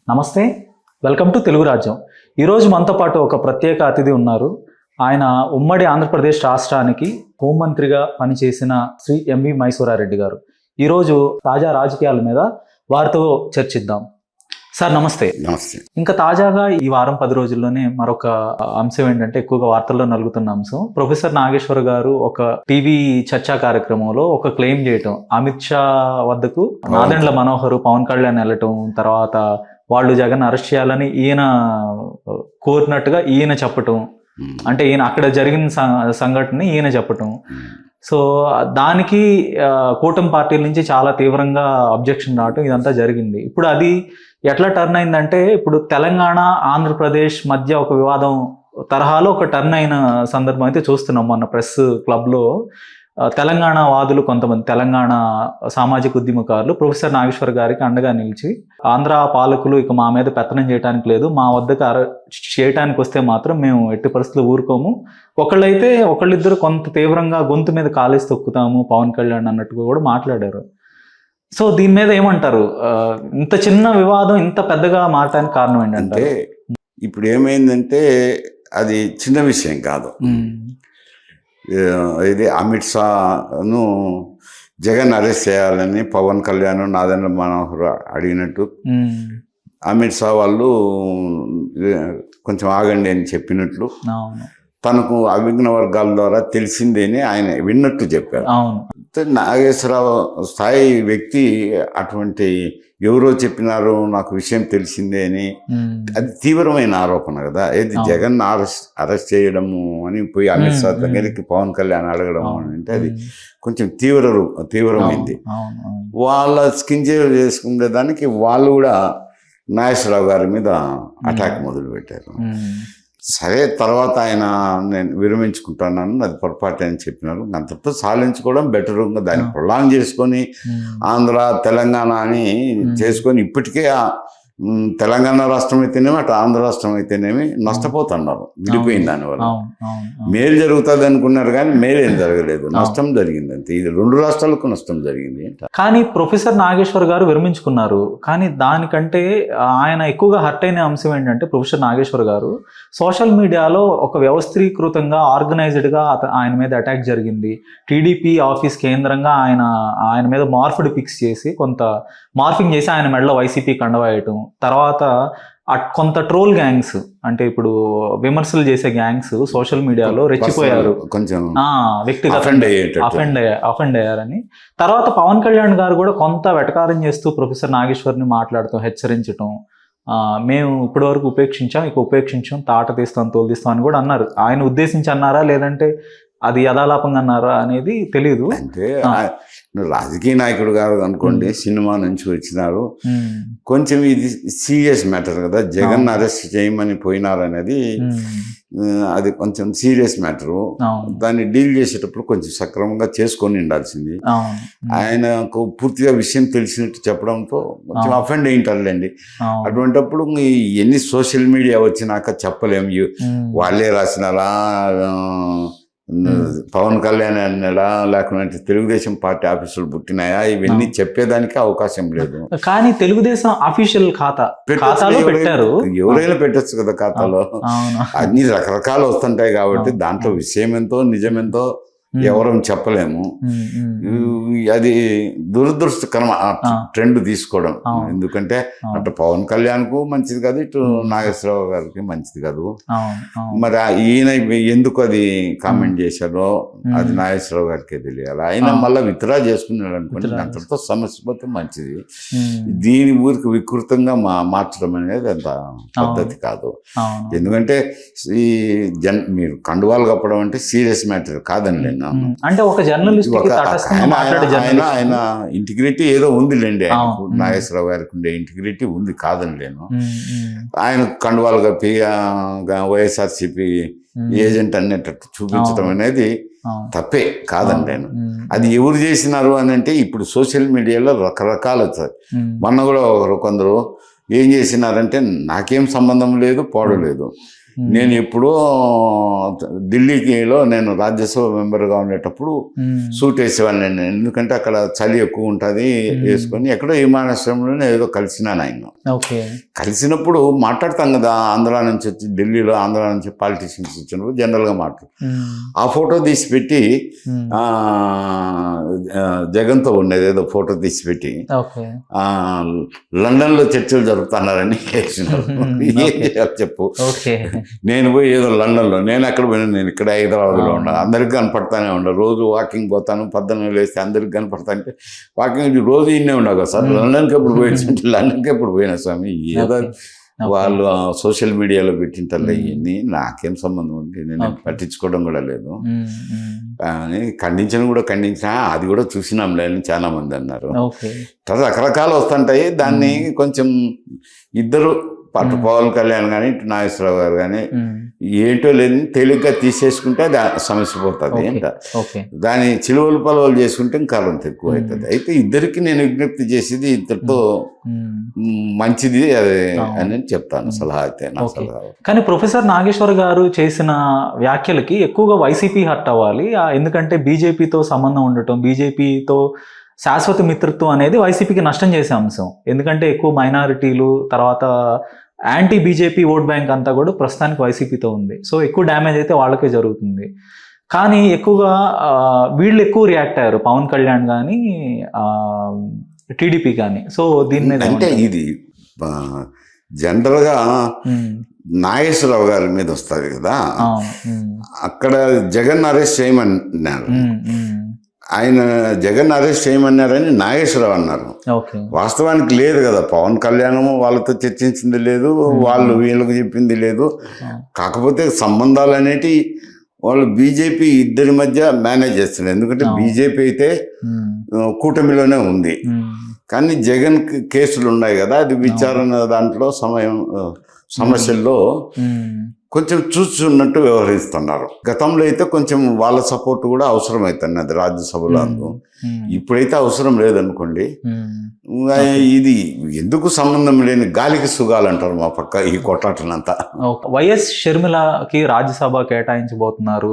నమస్తే, welcome to Telugu రాజ్యం. ఈరోజు మనతో పాటు ఒక ప్రత్యేక అతిథి ఉన్నారు. ఆయన ఉమ్మడి ఆంధ్రప్రదేశ్ రాష్ట్రానికి హోంమంత్రిగా పనిచేసిన శ్రీ ఎంవి మైసూరారెడ్డి గారు. ఈరోజు తాజా రాజకీయాల మీద వారితో చర్చిద్దాం. సార్ నమస్తే. నమస్తే. ఇంకా తాజాగా ఈ వారం 10 రోజుల్లోనే మరొక అంశం ఏంటంటే ఎక్కువగా వార్తల్లో నలుగుతున్న అంశం, ప్రొఫెసర్ నాగేశ్వర్ గారు ఒక టీవీ చర్చా కార్యక్రమంలో ఒక క్లెయిమ్ చేయటం, అమిత్ షా వద్దకు నాదెండ్ల మనోహర్, పవన్ కళ్యాణ్ వెళ్ళటం, తర్వాత వాళ్ళు జగన్ అరెస్ట్ చేయాలని ఈయన కోరినట్టుగా ఈయన చెప్పటం, అంటే ఈయన అక్కడ జరిగిన సంఘటన ఈయన చెప్పటం. సో దానికి కూటమి పార్టీల నుంచి చాలా తీవ్రంగా అబ్జెక్షన్ రావటం, ఇదంతా జరిగింది. ఇప్పుడు అది ఎట్లా టర్న్ అయిందంటే, ఇప్పుడు తెలంగాణ ఆంధ్రప్రదేశ్ మధ్య ఒక వివాదం తరహాలో ఒక టర్న్ అయిన సందర్భం అయితే చూస్తున్నాం. మొన్న ప్రెస్ క్లబ్లో తెలంగాణ వాదులు, కొంతమంది తెలంగాణ సామాజిక ఉద్యమకారులు ప్రొఫెసర్ నాగేశ్వర్ గారికి అండగా నిలిచి, ఆంధ్ర పాలకులు ఇక మా మీద పెత్తనం చేయడానికి లేదు, మా వద్దకు చేయటానికి వస్తే మాత్రం మేము ఎట్టి పరిస్థితులు ఊరుకోము, ఒకళ్ళిద్దరు కొంత తీవ్రంగా గొంతు మీద కాలేసి తొక్కుతాము పవన్ కళ్యాణ్ అన్నట్టుగా కూడా మాట్లాడారు. సో దీని మీద ఏమంటారు? ఇంత చిన్న వివాదం ఇంత పెద్దగా మారటానికి కారణం ఏంటంటే, ఇప్పుడు ఏమైందంటే అది చిన్న విషయం కాదు. ఇది అమిత్ షాను జగన్ అరెస్ట్ చేయాలని పవన్ కళ్యాణ్, నాదెండ్ల మనోహర్ అడిగినట్టు అమిత్ షా వాళ్ళు కొంచెం ఆగండి అని చెప్పినట్లు తనకు అభిజ్ఞ వర్గాల ద్వారా తెలిసిందేని ఆయన విన్నట్టు చెప్పారు. నాగేశ్వరరావు స్థాయి వ్యక్తి అటువంటి ఎవరో చెప్పినారు నాకు విషయం తెలిసిందే అని, అది తీవ్రమైన ఆరోపణ కదా. ఏది జగన్ అరెస్ట్ చేయడము అని పోయి అమిత్ షా దగ్గరికి పవన్ కళ్యాణ్ అడగడం అంటే అది కొంచెం తీవ్రమైంది. వాళ్ళ స్కిన్ సేవ్ చేసుకునే దానికి వాళ్ళు కూడా నాగేశ్వరరావు గారి మీద అటాక్ మొదలు పెట్టారు. సరే, తర్వాత ఆయన నేను విరమించుకుంటున్నాను, అది పొరపాటు అని చెప్పినారు. అంతతో సాధించుకోవడం బెటర్. దాన్ని ప్రొలాంగ్ చేసుకొని ఆంధ్ర తెలంగాణ అని చేసుకొని ఇప్పటికే తెలంగాణ రాష్ట్రం అయితేనేమి అటు ఆంధ్ర రాష్ట్రం అయితేనేమి నష్టపోతున్నారు విడిపోయింది. దానివల్ల మేలు జరుగుతుంది అనుకున్నారు కానీ మేలు ఏం జరగలేదు, నష్టం జరిగింది అంతే. ఇది 2 రాష్ట్రాలకు నష్టం జరిగింది. కానీ ప్రొఫెసర్ నాగేశ్వర్ గారు విరమించుకున్నారు, కానీ దానికంటే ఆయన ఎక్కువగా హర్ట్ అయిన అంశం ఏంటంటే, ప్రొఫెసర్ నాగేశ్వర్ గారు సోషల్ మీడియాలో ఒక వ్యవస్థీకృతంగా ఆర్గనైజ్డ్గా ఆయన మీద అటాక్ జరిగింది. టీడీపీ ఆఫీస్ కేంద్రంగా ఆయన మీద మార్ఫ్డ్ పిక్స్ చేసి, కొంత మార్ఫింగ్ చేసి ఆయన మెడలో వైసీపీ కండవా వేయటం, తర్వాత కొంత ట్రోల్ గ్యాంగ్స్, అంటే ఇప్పుడు విమర్శలు చేసే గ్యాంగ్స్ సోషల్ మీడియాలో రెచ్చిపోయారు, కొంచెం వ్యక్తిగతంగా అఫెండ్ అయ్యారని. తర్వాత పవన్ కళ్యాణ్ గారు కూడా కొంత వెటకారం చేస్తూ ప్రొఫెసర్ నాగేశ్వర్ని మాట్లాడుతూ హెచ్చరించటం, మేము ఇప్పటి వరకు ఉపేక్షించాం, తాట తీస్తాం, తోలు తీస్తాం అని కూడా అన్నారు. ఆయన ఉద్దేశించి అన్నారా లేదంటే అది యథాలాపంగా అన్నారా అనేది తెలియదు. అంటే రాజకీయ నాయకుడు గారు అనుకోండి, సినిమా నుంచి వచ్చినారు, కొంచెం ఇది సీరియస్ మ్యాటర్ కదా. జగన్ అరెస్ట్ చేయమని పోయినారనేది అది కొంచెం సీరియస్ మ్యాటరు. దాన్ని డీల్ చేసేటప్పుడు కొంచెం సక్రమంగా చేసుకొని ఉండాల్సింది. ఆయనకు పూర్తిగా విషయం తెలిసినట్టు చెప్పడంతో కొంచెం అఫెండ్ అయింటారులేండి. అటువంటిప్పుడు ఎన్ని సోషల్ మీడియా వచ్చినాక చెప్పలేము, వాళ్ళే రాసినారా, పవన్ కళ్యాణ్ అన్నలా, లేకుంటే తెలుగుదేశం పార్టీ ఆఫీసులు పుట్టినాయా, ఇవన్నీ చెప్పేదానికి అవకాశం లేదు. కానీ తెలుగుదేశం అఫీషియల్ ఖాతాలో పెట్టారు, ఎవరైనా పెట్టచ్చు కదా ఖాతాలో. అన్ని రకరకాలు వస్తుంటాయి కాబట్టి దాంట్లో విషయం ఎంతో నిజమెంతో ఎవరం చెప్పలేము. అది దురదృష్టకరం ట్రెండ్ తీసుకోవడం. ఎందుకంటే అటు పవన్ కళ్యాణ్ కు మంచిది కాదు, ఇటు నాగేశ్వరరావు గారికి మంచిది కాదు. మరి ఈయన ఎందుకు అది కామెంట్ చేశారో అది నాగేశ్వరరావు గారికి తెలియాలి. ఆయన మళ్ళీ విత్డ్రా చేసుకున్నాడు అనుకోండి, అంతటితో సమస్య పోతే మంచిది. దీని ఊరికి వికృతంగా మార్చడం అనేది అంత పద్ధతి కాదు. ఎందుకంటే ఈ మీరు కండువాలు కప్పడం అంటే సీరియస్ మ్యాటర్ కాదండి. అంటే ఒక జర్నలిస్ట్ ఆయన ఇంటిగ్రిటీ ఏదో ఉందిలేండి, నాగేశ్వరరావు గారికి ఉండే ఇంటిగ్రిటీ ఉంది, కాదని లేను. ఆయన కండువాలు కప్పి వైఎస్ఆర్సీపీ ఏజెంట్ అనేటట్టు చూపించడం అనేది తప్పే, కాదండి నేను. అది ఎవరు చేసినారు అని అంటే ఇప్పుడు సోషల్ మీడియాలో రకరకాలు వచ్చాయి. మొన్న కూడా కొందరు ఏం చేసినారంటే నాకేం సంబంధం లేదు, పోవడం లేదు, నేను ఎప్పుడో ఢిల్లీలో నేను రాజ్యసభ మెంబర్గా ఉండేటప్పుడు సూట్ వేసేవాడిని నేను, ఎందుకంటే అక్కడ చలి ఎక్కువ ఉంటుంది వేసుకొని. ఎక్కడో విమానాశ్రయంలోనే ఏదో కలిసినాను ఆయన. కలిసినప్పుడు మాట్లాడతాం కదా, ఆంధ్ర నుంచి వచ్చి ఢిల్లీలో ఆంధ్ర నుంచి పాలిటీషియన్స్ వచ్చినప్పుడు జనరల్గా మాట్లాడు. ఆ ఫోటో తీసి పెట్టి జగన్తో ఉండేది ఏదో ఫోటో తీసి పెట్టి లండన్లో చర్చలు జరుపుతున్నారని వేసినారు. ఏం చేయాలి చెప్పు, నేను పోయి ఏదో లండన్లో, నేను ఎక్కడ పోయినా, నేను ఇక్కడ హైదరాబాద్లో ఉన్నా, అందరికి కనపడతానే ఉన్నా. రోజు వాకింగ్ పోతాను, 14 లేస్తే అందరికి కనపడతా అంటే వాకింగ్ రోజు ఇన్నే ఉండవు కదా సార్. లండన్కి ఎప్పుడు పోయింటే లండన్కి ఎప్పుడు పోయినా స్వామి, ఏదో వాళ్ళు సోషల్ మీడియాలో పెట్టింటారు ఇవన్నీ, నాకేం సంబంధం ఉంది, నేను పట్టించుకోవడం కూడా లేదు. కానీ ఖండించినా అది కూడా చూసినాంలే అని చాలా మంది అన్నారు. రకరకాలు వస్తుంటాయి. దాన్ని కొంచెం ఇద్దరు అటు పవన్ కళ్యాణ్ కానీ ఇటు నాగేశ్వరరావు గారు కానీ ఏంటో లేని తేలిగ్గా తీసేసుకుంటే అది సమస్య పోతుంది అంట. దాన్ని చిలువలు పలువలు చేసుకుంటే ఇంకా ఎక్కువ అవుతుంది. అయితే ఇద్దరికి నేను విజ్ఞప్తి చేసేది ఇద్దరితో మంచిది అదే అని చెప్తాను, సలహా అయితే నా సలహా. కానీ ప్రొఫెసర్ నాగేశ్వర్ గారు చేసిన వ్యాఖ్యలకి ఎక్కువగా వైసీపీ హర్ట్ అవ్వాలి, ఎందుకంటే బీజేపీతో సంబంధం ఉండటం, బీజేపీతో శాశ్వత మిత్రత్వం అనేది వైసీపీకి నష్టం చేసే అంశం. ఎందుకంటే ఎక్కువ మైనారిటీలు, తర్వాత యాంటీ బీజేపీ ఓట్ బ్యాంక్ అంతా కూడా ప్రస్తుతానికి వైసీపీతో ఉంది. సో ఎక్కువ డ్యామేజ్ అయితే వాళ్ళకే జరుగుతుంది. కానీ ఎక్కువగా వీళ్ళు ఎక్కువ రియాక్ట్ అయ్యారు, పవన్ కళ్యాణ్ కానీ టీడీపీ కానీ. సో దీని మీద అంటే ఇది జనరల్గా నాగేశ్వరరావు గారి మీద వస్తుంది కదా, అక్కడ జగన్ అరెస్ట్ చేయమన్నారు. ఆయన జగన్ అరెస్ట్ చేయమన్నారని నాగేశ్వరరావు అన్నారు. వాస్తవానికి లేదు కదా, పవన్ కళ్యాణ్ వాళ్ళతో చర్చించింది లేదు, వాళ్ళు వీళ్ళకు చెప్పింది లేదు. కాకపోతే సంబంధాలు అనేటి వాళ్ళు బీజేపీ ఇద్దరి మధ్య మేనేజ్ చేస్తున్నారు. ఎందుకంటే బీజేపీ అయితే కూటమిలోనే ఉంది, కానీ జగన్ కేసులు ఉన్నాయి కదా, అది విచారణ దాంట్లో సమస్యల్లో కొంచెం చూస్తున్నట్టు వ్యవహరిస్తున్నారు. గతంలో అయితే కొంచెం వాళ్ళ సపోర్ట్ కూడా అవసరం అవుతున్నది రాజ్యసభలో. ఇప్పుడైతే అవసరం లేదనుకోండి. ఇది ఎందుకు సంబంధం లేని గాలికి సుగాలు అంటారు మా పక్క ఈ కొట్లాటనంతా. వైఎస్ షర్మిలకి రాజ్యసభ కేటాయించబోతున్నారు,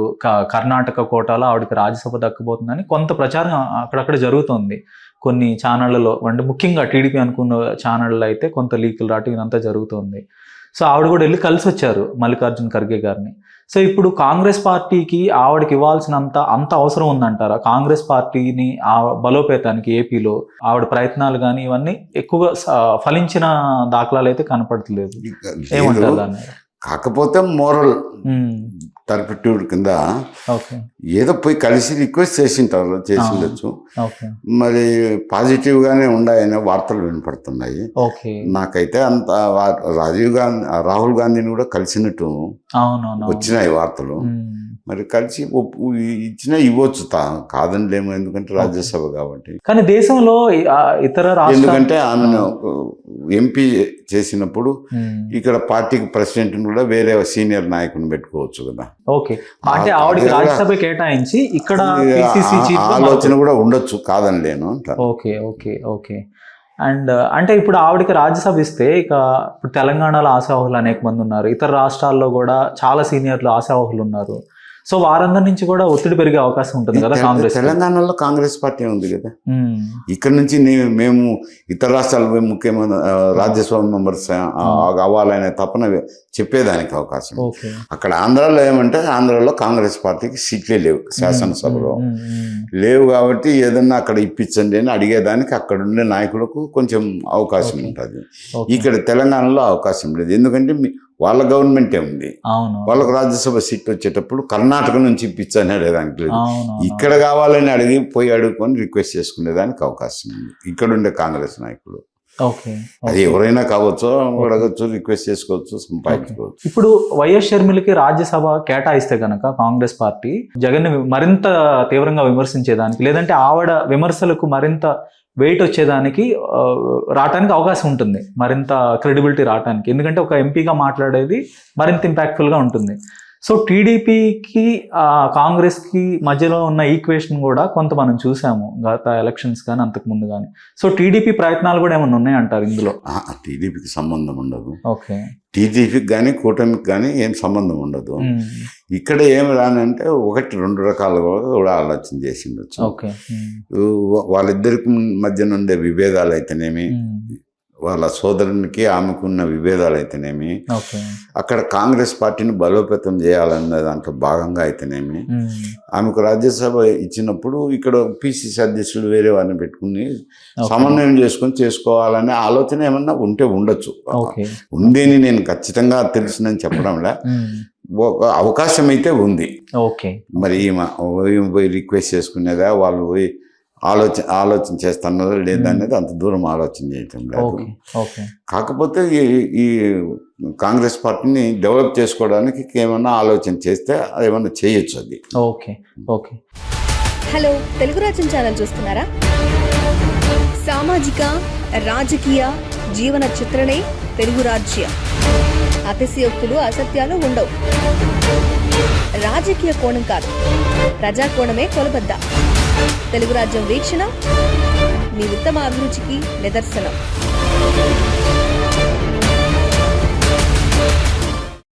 కర్ణాటక కోటాలో ఆవిడకి రాజ్యసభ దక్కబోతుందని కొంత ప్రచారం అక్కడక్కడ జరుగుతుంది కొన్ని ఛానళ్లలో. అంటే ముఖ్యంగా టీడీపీ అనుకున్న ఛానళ్ళు అయితే కొంత లీకులు రావటం ఇదంతా జరుగుతుంది. సో ఆవిడ కూడా వెళ్ళి కలిసి వచ్చారు మల్లికార్జున్ ఖర్గే గారిని. సో ఇప్పుడు కాంగ్రెస్ పార్టీకి ఆవిడకి ఇవ్వాల్సినంత అవసరం ఉందంటారా? కాంగ్రెస్ పార్టీని బలోపేతానికి ఏపీలో ఆవిడ ప్రయత్నాలు కానీ ఇవన్నీ ఎక్కువగా ఫలించిన దాఖలాలు అయితే కనపడట్లేదు, ఏమంటారు దాన్ని? కాకపోతే మోరల్ పర్స్పెక్టివ్ కింద ఏదో పోయి కలిసి రిక్వెస్ట్ చేసిండొచ్చు. మరి పాజిటివ్ గానే ఉన్నాయనే వార్తలు వినపడుతున్నాయి. నాకైతే అంత రాహుల్ గాంధీని కూడా కలిసినట్టు వచ్చినాయి వార్తలు. మరి కలిసి ఇవ్వచ్చు, కాదని లేము, ఎందుకంటే రాజ్యసభ కాబట్టి. కానీ దేశంలో ఇతర ఎందుకంటే ఆమెను ఎంపీ చేసినప్పుడు ఇక్కడ పార్టీకి ప్రెసిడెంట్ కూడా వేరే సీనియర్ నాయకుని పెట్టుకోవచ్చు కదా. అంటే ఆవిడకి రాజ్యసభ కేటాయించి ఇక్కడ ఆలోచన కూడా ఉండొచ్చు, కాదని లేను. ఓకే. అండ్ అంటే ఇప్పుడు ఆవిడకి రాజ్యసభ ఇస్తే ఇక ఇప్పుడు తెలంగాణలో ఆశావహులు అనేక మంది ఉన్నారు, ఇతర రాష్ట్రాల్లో కూడా చాలా సీనియర్లు ఆశావహులు ఉన్నారు. సో వారందరి నుంచి కూడా ఒత్తిడి పెరిగే అవకాశం ఉంటుంది కదా కాంగ్రెస్. తెలంగాణలో కాంగ్రెస్ పార్టీ ఉంది కదా, ఇక్కడ నుంచి మేము ఇతర రాష్ట్రాలు ముఖ్యమైన రాజ్యసభ మెంబర్స్ అవ్వాలనే తపన చెప్పేదానికి అవకాశం. అక్కడ ఆంధ్రాలో ఏమంటే ఆంధ్రాలో కాంగ్రెస్ పార్టీకి సీట్లే లేవు, శాసనసభలో లేవు. కాబట్టి ఏదన్నా అక్కడ ఇప్పించండి అని అడిగేదానికి అక్కడ ఉండే నాయకులకు కొంచెం అవకాశం ఉంటుంది. ఇక్కడ తెలంగాణలో అవకాశం లేదు, ఎందుకంటే వాళ్ళ గవర్నమెంటే ఉంది. వాళ్ళకు రాజ్యసభ సీట్ వచ్చేటప్పుడు కర్ణాటక నుంచి ఇప్పించని అడగడానికి లేదు, ఇక్కడ కావాలని పోయి అడుగుకొని రిక్వెస్ట్ చేసుకునేదానికి అవకాశం ఉంది ఇక్కడ ఉండే కాంగ్రెస్ నాయకులు. అది ఎవరైనా కావచ్చు, అడగచ్చు, రిక్వెస్ట్ చేసుకోవచ్చు, సంపాదించుకోవచ్చు. ఇప్పుడు వైఎస్ షర్మిలకి రాజ్యసభ కేటాయిస్తే కనుక కాంగ్రెస్ పార్టీ జగన్ మరింత తీవ్రంగా విమర్శించేదానికి, లేదంటే ఆవిడ విమర్శలకు మరింత వెయిట్ వచ్చేదానికి రావడానికి అవకాశం ఉంటుంది, మరింత క్రెడిబిలిటీ రావడానికి. ఎందుకంటే ఒక ఎంపీగా మాట్లాడేది మరింత ఇంపాక్ట్ఫుల్గా ఉంటుంది. సో టీడీపీకి కాంగ్రెస్ కి మధ్యలో ఉన్న ఈక్వేషన్ కూడా కొంత మనం చూసాము గత ఎలక్షన్స్ కానీ అంతకు ముందు కానీ. సో టీడీపీ ప్రయత్నాలు కూడా ఏమైనా ఉన్నాయంటారు ఇందులో? టీడీపీకి సంబంధం ఉండదు. ఓకే. టీడీపీకి కానీ కూటమికి కానీ ఏం సంబంధం ఉండదు. ఇక్కడ ఏమి రానంటే 1-2 రకాలుగా కూడా ఆలోచన చేసి ఉండొచ్చు. ఓకే. వాళ్ళిద్దరికి మధ్య నుండే విభేదాలు అయితేనేమి, వాళ్ళ సోదరునికి ఆమెకున్న విభేదాలు అయితేనేమి, అక్కడ కాంగ్రెస్ పార్టీని బలోపేతం చేయాలన్న దాంట్లో భాగంగా అయితేనేమి, ఆమెకు రాజ్యసభ ఇచ్చినప్పుడు ఇక్కడ పిసిసి అధ్యక్షుడు వేరే వారిని పెట్టుకుని సమన్వయం చేసుకోవాలనే ఆలోచన ఏమన్నా ఉంటే ఉండొచ్చు. ఉందని నేను ఖచ్చితంగా తెలుసునని చెప్పడంలా ఒక అవకాశం అయితే ఉంది. మరి పోయి రిక్వెస్ట్ చేసుకునేదా, వాళ్ళు పోయి ఆలోచన చేస్తున్నారా లేదా అనేది అంత దూరం ఆలోచన చేయటం లేదు. కాకపోతే ఈ కాంగ్రెస్ పార్టీని డెవలప్ చేసుకోవడానికి ఏమన్నా ఆలోచన చేస్తే ఏమన్నా చేయొచ్చు అది. హలో, తెలుగు రాజ్యం ఛానల్ చూస్తున్నారా? సామాజిక రాజకీయ జీవన చిత్రణే తెలుగు రాజ్యం. అతిశయోక్తులు అసత్యాలు ఉండవు. రాజకీయ కోణం కాదు, ప్రజా కోణమే కొలబద్ద. తెలుగు రాజ్యం వీక్షణ మీ ఉత్తమ అభిరుచికి నిదర్శనం.